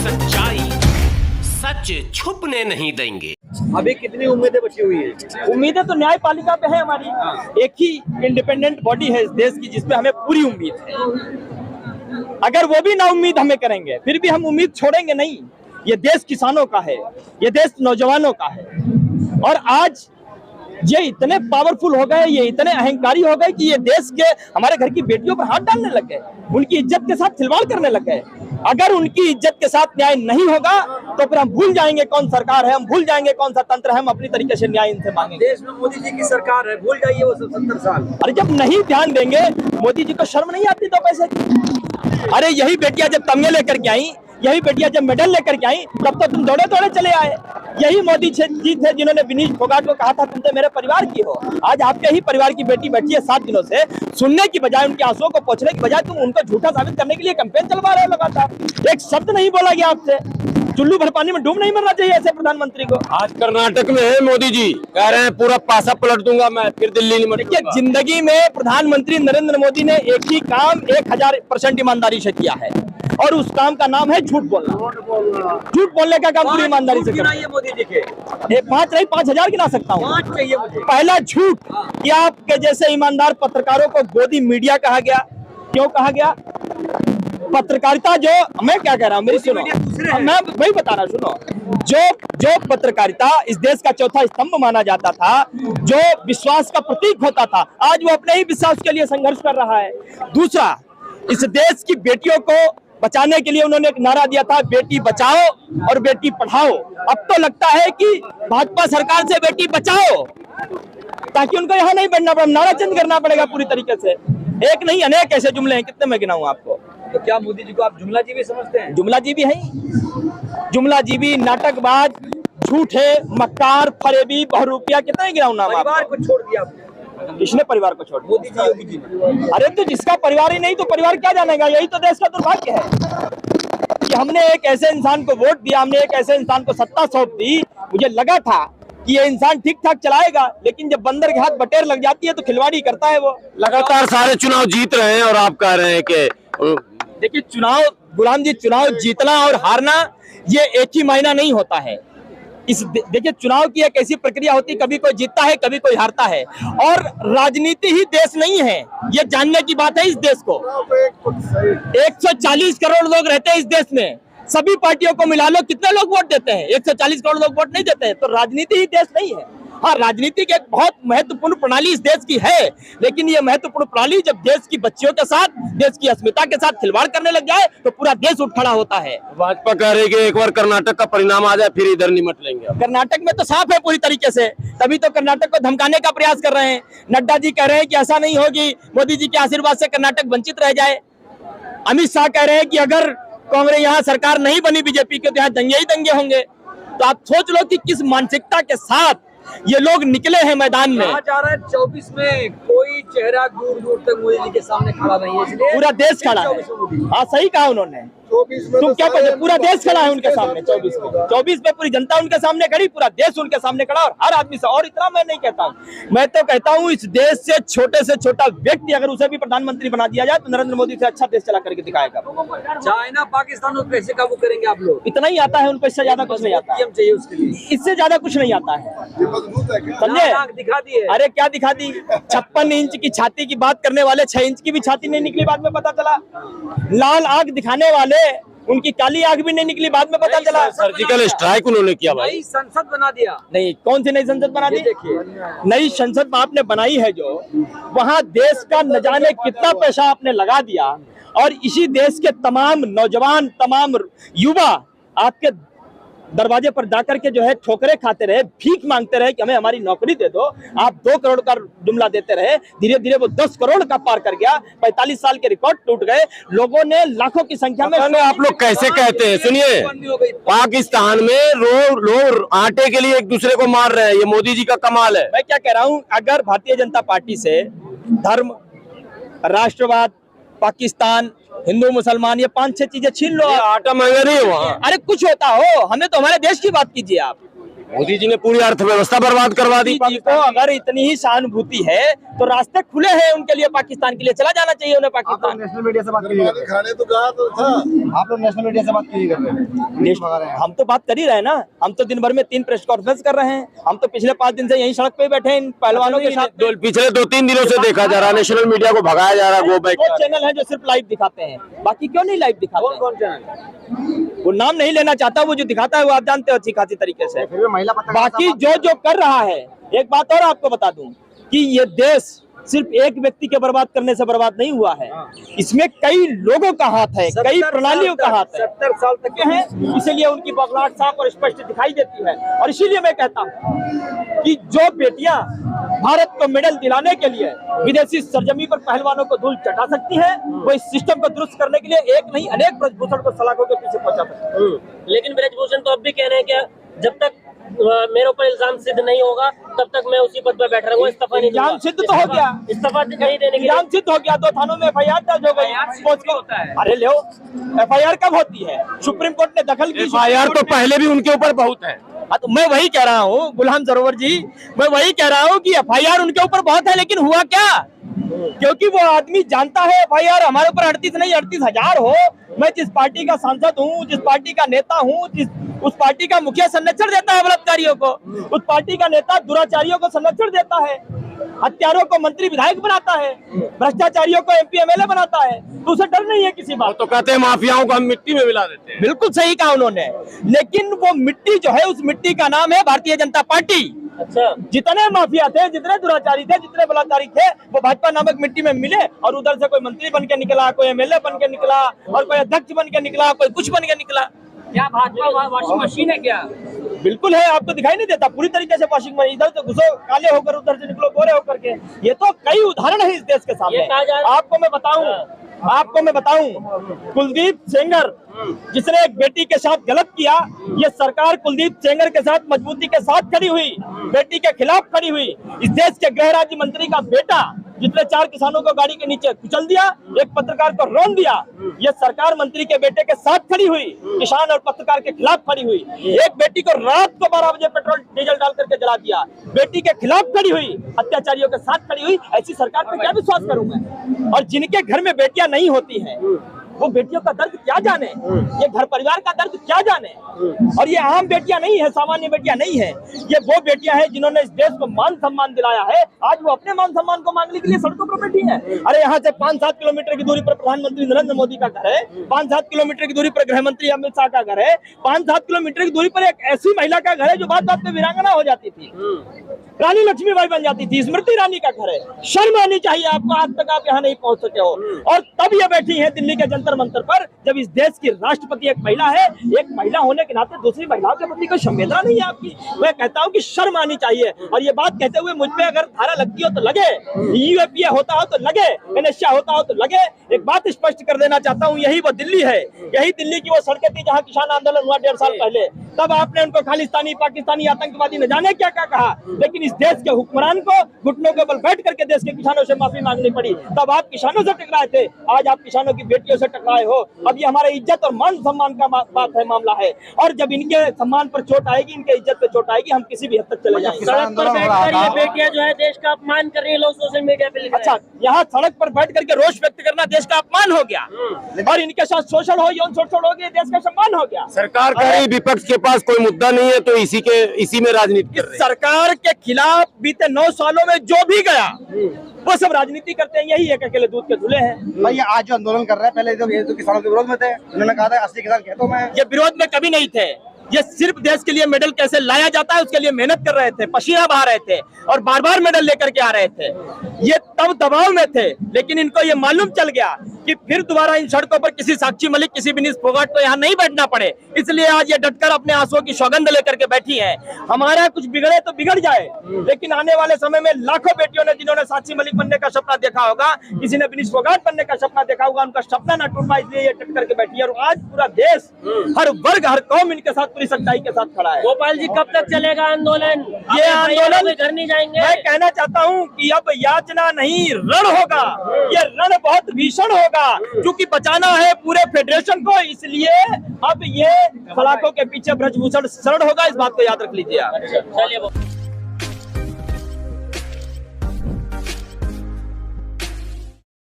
सच्चाई सच छुपने नहीं देंगे। अभी कितनी उम्मीदें बची हुई है? उम्मीदें तो न्यायपालिका पे है हमारी। एक ही इंडिपेंडेंट बॉडी है इस देश की जिसपे हमें पूरी उम्मीद है। अगर वो भी ना उम्मीद हमें करेंगे फिर भी हम उम्मीद छोड़ेंगे नहीं। ये देश किसानों का है, ये देश नौजवानों का है। और आज ये इतने पावरफुल हो गए, ये इतने अहंकारी हो गए कि ये देश के हमारे घर की बेटियों पर हाथ डालने लग गए, उनकी इज्जत के साथ खिलवाड़ करने लग गए। अगर उनकी इज्जत के साथ न्याय नहीं होगा तो फिर हम भूल जाएंगे कौन सरकार है, हम भूल जाएंगे कौन सा तंत्र है, हम अपनी तरीके से न्याय इनसे मांगेंगे। देश में मोदी जी की सरकार है, भूल जाइए वो सब 70 साल। अरे जब नहीं ध्यान देंगे, मोदी जी को शर्म नहीं आती 2 पैसे की? अरे यही बेटियां जब तमगे लेकर के आई, यही बेटियां जब मेडल लेकर के आई, तब तो तुम दौड़े दौड़े चले आए। यही मोदी जी थे जिन्होंने विनीत फोगाट को कहा था तुम तो मेरे परिवार की हो। आज आपके ही परिवार की बेटी बैठी है 7 दिनों से, सुनने की बजाय, उनके आंसुओं को पोंछने की बजाय तुम उनको झूठा साबित करने के लिए कैंपेन चलवा रहे हो लगातार। एक शब्द नहीं बोला गया आपसे। चुल्लू भर पानी में डूब नहीं मरना चाहिए ऐसे प्रधानमंत्री को। आज कर्नाटक में है मोदी जी, कह रहे हैं पूरा पासा पलट दूंगा मैं, फिर दिल्ली नहीं देखिए, जिंदगी में प्रधानमंत्री नरेंद्र मोदी ने एक ही काम 1000% ईमानदारी से किया है और उस काम का नाम है झूठ बोलना। झूठ बोलने का काम पूरी ईमानदारी से करना। ये मोदी जी के 5 नहीं 5000 गिना सकता हूँ। 5 चाहिए मुझे। पहला झूठ कि आपके जैसे ईमानदार पत्रकारों को गोदी मीडिया कहा गया। क्यों कहा गया? पत्रकारिता जो, मैं क्या कह रहा हूँ, मेरी सुनो, मैं वही बता रहा हूँ, सुनो। जो पत्रकारिता इस देश का चौथा स्तंभ माना जाता था, जो विश्वास का प्रतीक होता था, आज वो अपने ही विश्वास के लिए संघर्ष कर रहा है। दूसरा, इस देश की बेटियों को बचाने के लिए उन्होंने एक नारा दिया था, बेटी बचाओ और बेटी पढ़ाओ। अब तो लगता है कि भाजपा सरकार से बेटी बचाओ ताकि उनको यहाँ नहीं बढ़ना पड़े, नारा चेंज करना पड़ेगा पूरी तरीके से। एक नहीं अनेक ऐसे जुमले हैं, कितने मैं गिनाऊं आपको। तो क्या मोदी जी को आप जुमला जी भी समझते हैं? जुमला जी भी है, जुमलाजीबी, नाटकबाज, झूठे, मक्कार, फरेबी, बहुरूपिया, कितने गिनाऊं नाम? परिवार को छोड़ दिया आपने। किसने परिवार को छोड़? मोदी जी, योगी जी ने। अरे तो जिसका परिवार ही नहीं तो परिवार क्या जानेगा? यही तो देश का दुर्भाग्य है कि हमने एक ऐसे इंसान को वोट दिया, हमने एक ऐसे इंसान को सत्ता सौंप दी। मुझे लगा था कि ये इंसान ठीक ठाक चलाएगा, लेकिन जब बंदर के हाथ बटेर लग जाती है तो खिलवाड़ी करता है वो। लगातार सारे चुनाव जीत रहे हैं और आप कह रहे हैं कि देखिए, चुनाव, गुलाम जी, चुनाव जीतना और हारना ये एक ही महीना नहीं होता है। देखिए, चुनाव की एक ऐसी प्रक्रिया होती है, कभी कोई जीतता है, कभी कोई हारता है। और राजनीति ही देश नहीं है, ये जानने की बात है इस देश को। 140 करोड़ लोग रहते हैं इस देश में, सभी पार्टियों को मिला लो, कितने लोग वोट देते हैं? 140 करोड़ लोग वोट नहीं देते हैं। तो राजनीति ही देश नहीं है। हाँ, राजनीति की एक बहुत महत्वपूर्ण प्रणाली इस देश की है, लेकिन ये महत्वपूर्ण प्रणाली जब देश की बच्चियों के साथ, देश की अस्मिता के साथ खिलवाड़ करने लग जाए तो पूरा देश उठ खड़ा होता है। भाजपा कह रही है कि एक बार कर्नाटक का परिणाम आ जाए फिर इधर निमट लेंगे। कर्नाटक में तो साफ है पूरी तरीके से, तभी तो कर्नाटक को धमकाने का प्रयास कर रहे हैं। नड्डा जी कह रहे हैं कि ऐसा नहीं होगी, मोदी जी के आशीर्वाद से कर्नाटक वंचित रह जाए। अमित शाह कह रहे हैं कि अगर कांग्रेस यहाँ सरकार नहीं बनी बीजेपी के तो यहाँ दंगे ही दंगे होंगे। तो आप सोच लो कि किस मानसिकता के साथ ये लोग निकले हैं मैदान में। कहा जा रहा है 24 में कोई चेहरा दूर दूर तक मोदी जी के सामने खड़ा नहीं है, इसलिए पूरा देश खड़ा है। हाँ, सही कहा उन्होंने। तुम क्या कहते? पूरा देश खड़ा है उनके सामने 24 में पूरी जनता उनके सामने खड़ी, पूरा देश उनके सामने खड़ा, और हर आदमी से। और इतना मैं नहीं कहता हूँ, मैं तो कहता हूँ इस देश से छोटा व्यक्ति अगर उसे भी प्रधानमंत्री बना दिया जाए तो नरेंद्र मोदी से अच्छा देश चला करके दिखाएगा। चाइना पाकिस्तान को कैसे काबू करेंगे आप लोग? इतना ही आता है उनको, इससे ज्यादा कुछ नहीं आता। चाहिए उसके लिए, इससे ज्यादा कुछ नहीं आता है, समझे? दिखा दिए। अरे क्या दिखा दी? 56 इंच की छाती की बात करने वाले 6 इंच की भी छाती नहीं निकली, बाद में पता चला। लाल आग दिखाने वाले, उनकी काली आग भी नहीं निकली, बाद में पता चला। सर्जिकल स्ट्राइक उन्होंने किया भाई। नई संसद बना दिया। नहीं, कौन सी नई संसद बना दी? देखिए, नई संसद आपने बनाई है जो, वहां देश का न जाने कितना पैसा आपने लगा दिया, और इसी देश के तमाम नौजवान, तमाम युवा आपके दरवाजे पर जाकर के जो है ठोकरे खाते रहे, भीख मांगते रहे कि हमें हमारी नौकरी दे दो। आप 2 करोड़ का जुमला देते रहे, धीरे धीरे वो 10 करोड़ का पार कर गया। 45 साल के रिकॉर्ड टूट गए, लोगों ने लाखों की संख्या में। आप लोग कैसे कहते हैं? सुनिए, पाकिस्तान में लोग आटे के लिए एक दूसरे को मार रहे हैं, ये मोदी जी का कमाल है। मैं क्या कह रहा हूँ, अगर भारतीय जनता पार्टी से धर्म, राष्ट्रवाद, पाकिस्तान, हिंदू मुसलमान, ये 5-6 चीजें छीन लो। आटा महंगा नहीं है वहाँ। अरे कुछ होता हो, हमें तो हमारे देश की बात कीजिए आप। मोदी जी ने पूरी अर्थव्यवस्था बर्बाद करवा दी। मोदी जी को अगर इतनी ही सहानुभूति है तो रास्ते खुले हैं उनके लिए, पाकिस्तान के लिए चला जाना चाहिए उन्हें पाकिस्तान। नेशनल मीडिया से बात कीजिए, खाने तो कहा तो था आप लोग नेशनल मीडिया से बात कीजिए कर रहे हैं। हम तो बात कर ही रहे हैं ना, हम तो दिन भर में 3 प्रेस कॉन्फ्रेंस कर रहे हैं। हम तो पिछले 5 दिन से यही सड़क पे बैठे हैं इन पहलवानों के साथ। पिछले 2-3 दिनों से देखा जा रहा है नेशनल मीडिया को भगाया जा रहा है। गो बैक वो चैनल है जो सिर्फ लाइव दिखाते हैं, बाकी क्यों नहीं लाइव दिखाते? कौन चैनल? वो नाम नहीं लेना चाहता, वो जो दिखाता है वो आप जानते हो अच्छी खासी तरीके से। फिर भी महिला पत्रकार बाकी जो कर रहा है, एक बात और आपको बता दूं कि ये देश सिर्फ एक व्यक्ति के बर्बाद करने से बर्बाद नहीं हुआ है, इसमें कई लोगों का हाथ है, कई प्रणालियों का हाथ है। 70 साल तक हैं, इसीलिए उनकी बगलाहट साफ और स्पष्ट दिखाई देती है। और इसीलिए मैं कहता हूँ कि जो बेटियां भारत को मेडल दिलाने के लिए विदेशी सरजमी पर पहलवानों को धूल चटा सकती है, वो इस सिस्टम को दुरुस्त करने के लिए एक नहीं अनेक ब्रजभूषण को सलाखों के पीछे पहुंचा सकते हैं। लेकिन ब्रजभूषण तो अब भी कह रहे हैं कि जब तक मेरे ऊपर इल्जाम सिद्ध नहीं होगा तब तक मैं उसी पद पर बैठ रहूंगा, इस्तीफा नहीं दूंगा। इल्जाम सिद्ध तो हो गया, इस्तीफा नहीं देने के लिए इल्जाम सिद्ध हो गया, 2 थानों में FIR दर्ज हो गई। होता है। अरे लो, FIR कब होती है? सुप्रीम कोर्ट ने दखल की। FIR तो पहले भी उनके ऊपर बहुत है। हाँ, तो मैं वही कह रहा हूँ गुलाम सरोवर जी, मैं वही कह रहा हूँ कि FIR उनके ऊपर बहुत है, लेकिन हुआ क्या? क्योंकि वो आदमी जानता है FIR हमारे ऊपर 38 नहीं 38,000 हो। मैं जिस पार्टी का सांसद हूँ, जिस पार्टी का नेता हूँ, उस पार्टी का मुखिया संरक्षण देता है बलात्कारियों को, उस पार्टी का नेता दुराचारियों को संरक्षण देता है, हत्यारों को मंत्री विधायक बनाता है, भ्रष्टाचारियों को MP MLA बनाता है, तो उसे डर नहीं है किसी बात। तो कहते हैं माफियाओं को हम मिट्टी में मिला देते हैं। बिल्कुल सही कहा उन्होंने, लेकिन वो मिट्टी जो है, उस मिट्टी का नाम है भारतीय जनता पार्टी। अच्छा, जितने माफिया थे, जितने दुराचारी थे, जितने बलात्कारी थे, वो भाजपा नामक मिट्टी में मिले और उधर से कोई मंत्री बन के निकला, कोई MLA बन के निकला, और कोई अध्यक्ष बन के निकला, कोई कुछ बन के निकला। क्या भाजपा वॉशिंग मशीन है क्या? बिल्कुल है, आपको दिखाई नहीं देता पूरी तरीके से वॉशिंग मशीन। इधर से घुसो काले होकर, उधर से निकलो गोरे होकर के। ये तो कई उदाहरण है इस देश के सामने। आपको मैं बताऊं कुलदीप सेंगर जिसने एक बेटी के साथ गलत किया, ये सरकार कुलदीप सेंगर के साथ मजबूती के साथ खड़ी हुई, बेटी के खिलाफ खड़ी हुई। इस देश के गृह राज्य मंत्री का बेटा जिसने 4 किसानों को गाड़ी के नीचे कुचल दिया, एक पत्रकार को रौंद दिया, ये सरकार मंत्री के बेटे के साथ खड़ी हुई, किसान और पत्रकार के खिलाफ खड़ी हुई। एक बेटी को रात को 12 बजे पेट्रोल डीजल डाल करके जला दिया, बेटी के खिलाफ खड़ी हुई, अत्याचारियों के साथ खड़ी हुई। ऐसी सरकार पर क्या विश्वास करूंगा? और जिनके घर में बेटियां नहीं होती हैं, वो बेटियों का दर्द क्या जाने, ये घर परिवार का दर्द क्या जाने। और ये आम बेटियां नहीं है, सामान्य बेटियां नहीं है, ये वो बेटियां हैं जिन्होंने इस देश को मान सम्मान दिलाया है। आज वो अपने मान सम्मान को मांगने के लिए सड़कों पर बैठी है। अरे यहाँ से 5-7 किलोमीटर की दूरी पर प्रधानमंत्री नरेंद्र मोदी का घर है, 5-7 किलोमीटर की दूरी पर गृह मंत्री अमित शाह का घर है, 5-7 किलोमीटर की दूरी पर एक ऐसी महिला का घर है जो बात बात पे वीरांगना हो जाती थी, रानी लक्ष्मीबाई बन जाती थी, स्मृति ईरानी का घर है। शर्म आनी चाहिए आपको, आज तक आप यहाँ नहीं पहुंच सके हो। और तब ये बैठी है दिल्ली के जंतर मंतर पर, जब इस देश की राष्ट्रपति एक महिला है। एक महिला होने के नाते दूसरी महिलाओं के प्रति कोई संवेदना नहीं है आपकी। मैं कहता हूँ कि शर्म आनी चाहिए। और ये बात कहते हुए मुझ पे अगर धारा लगती हो तो लगे, UAPA होता हो तो लगे, NSA होता हो तो लगे। एक बात स्पष्ट कर देना चाहता हूँ, यही वो दिल्ली है, यही दिल्ली की वो सड़कें थी जहाँ किसान आंदोलन हुआ 1.5 साल पहले। तब आपने उनको खालिस्तानी, पाकिस्तानी, आतंकवादी न जाने क्या क्या कहा, लेकिन इस देश के हुक्मरान को घुटनों के बल बैठ करके देश के किसानों से माफी मांगनी पड़ी। तब आप किसानों से टकराए थे, आज आप किसानों की बेटियों से टकराए हो। अब ये हमारे इज्जत और मान सम्मान का बात है, मामला है। और जब इनके सम्मान पर चोट आएगी, इनके इज्जत पे चोट आएगी, हम किसी भी हद तक चले जाएंगे। सड़क पर बैठकर ये बेटियां जो है देश का अपमान कर रही है, लोग सोशल मीडिया पे लिख रहे हैं। अच्छा, यहाँ सड़क पर बैठ करके रोष व्यक्त करना देश का अपमान हो गया, और इनके साथ शोषण हो, यौन शोषण हो गया, देश का सम्मान हो गया। सरकार कह रही विपक्ष के पास कोई मुद्दा नहीं है, तो इसी में राजनीति कर रही है। सरकार के खिलाफ बीते 9 सालों में जो भी गया वो सब राजनीति करते हैं। यही एक अकेले दूध के धुले हैं। भाई आज जो आंदोलन कर रहे हैं, पहले ये तो किसानों के विरोध में थे, उन्होंने कहा था असली किसान कहता हूं मैं। ये विरोध में कभी नहीं थे, ये सिर्फ देश के लिए मेडल कैसे लाया जाता है उसके लिए मेहनत कर रहे थे, पसीना बहा रहे थे और बार बार मेडल लेकर के आ रहे थे। ये तब दबाव में थे, लेकिन इनको ये मालूम चल गया कि फिर दोबारा इन सड़कों पर किसी साक्षी मलिक, किसी विनीश फोगाट को यहाँ नहीं बैठना पड़े, इसलिए आज ये डटकर अपने आंसुओं की सौगंध लेकर के बैठी है। हमारा कुछ बिगड़े तो बिगड़ जाए, लेकिन आने वाले समय में लाखों बेटियों ने, जिन्होंने साक्षी मलिक बनने का सपना देखा होगा, किसी ने विनीश फोगाट बनने का सपना देखा होगा, उनका सपना न टूट पाए, इसलिए ये डट करके बैठी है। और आज पूरा देश, हर वर्ग, हर कौम इनके साथ पूरी सच्चाई के साथ खड़ा है। गोपाल जी, कब तक चलेगा आंदोलन? ये आंदोलन घर नहीं जाएंगे? मैं कहना चाहता हूँ कि अब याचना नहीं, रण होगा। ये रण बहुत भीषण होगा, क्योंकि बचाना है पूरे फेडरेशन को, इसलिए अब ये सलाखों के पीछे ब्रजभूषण शरण होगा, इस बात को याद रख लीजिए आप। चलिए